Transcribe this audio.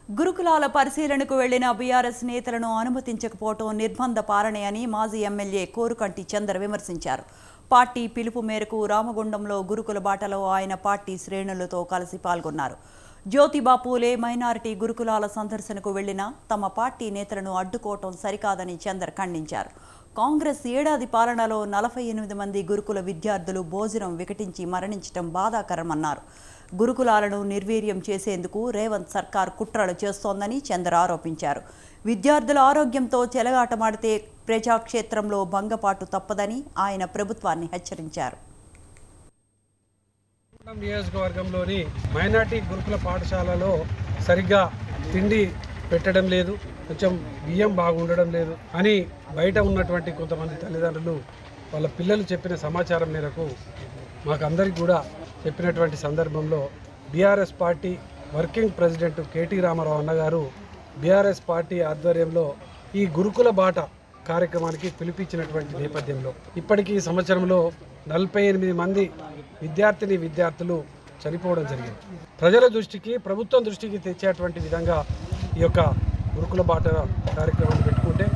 గురుకులాల పరిశీలనకు వెళ్లిన బీఆర్ఎస్ నేతలను అనుమతించకపోవడం నిర్బంధ పాలనే అని మాజీ ఎమ్మెల్యే కోరుకంటి చందర్ విమర్శించారు. పార్టీ పిలుపు మేరకు రామగుండంలో గురుకుల బాటలో ఆయన పార్టీ శ్రేణులతో కలిసి పాల్గొన్నారు. జ్యోతిబా పూలే మైనారిటీ గురుకులాల సందర్శనకు వెళ్లినా తమ పార్టీ నేతలను అడ్డుకోవటం సరికాదని చందర్ ఖండించారు. కాంగ్రెస్ ఏడాది పాలనలో 48 మంది గురుకుల విద్యార్థులు భోజనం వికటించి మరణించడం బాధాకరమన్నారు. గురుకులాలను నిర్వీర్యం చేసేందుకు రేవంత్ సర్కార్ కుట్రలు చేస్తోందని చందర్ ఆరోపించారు. విద్యార్థుల ఆరోగ్యంతో చెలగాటమాడితే ప్రజాక్షేత్రంలో భంగపాటు తప్పదని ఆయన ప్రభుత్వాన్ని హెచ్చరించారు. నియోజకవర్గంలోని మైనార్టీ గురుకుల పాఠశాలలో సరిగ్గా తిండి పెట్టడం లేదు, కొంచెం బియ్యం బాగుండడం లేదు అని బయట ఉన్నటువంటి కొంతమంది తల్లిదండ్రులు వాళ్ళ పిల్లలు చెప్పిన సమాచారం మేరకు మాకందరికి కూడా చెప్పినటువంటి సందర్భంలో BRS party working president KT Rama Rao అన్నగారు బీఆర్ఎస్ పార్టీ ఆధ్వర్యంలో ఈ గురుకుల బాట కార్యక్రమానికి పిలిపించినటువంటి నేపథ్యంలో ఇప్పటికీ ఈ సంవత్సరంలో 48 మంది విద్యార్థులు చనిపోవడం జరిగింది. ప్రజల దృష్టికి, ప్రభుత్వం దృష్టికి తెచ్చేటువంటి విధంగా ఈ యొక్క గురుకుల బాట కార్యక్రమాన్ని పెట్టుకుంటే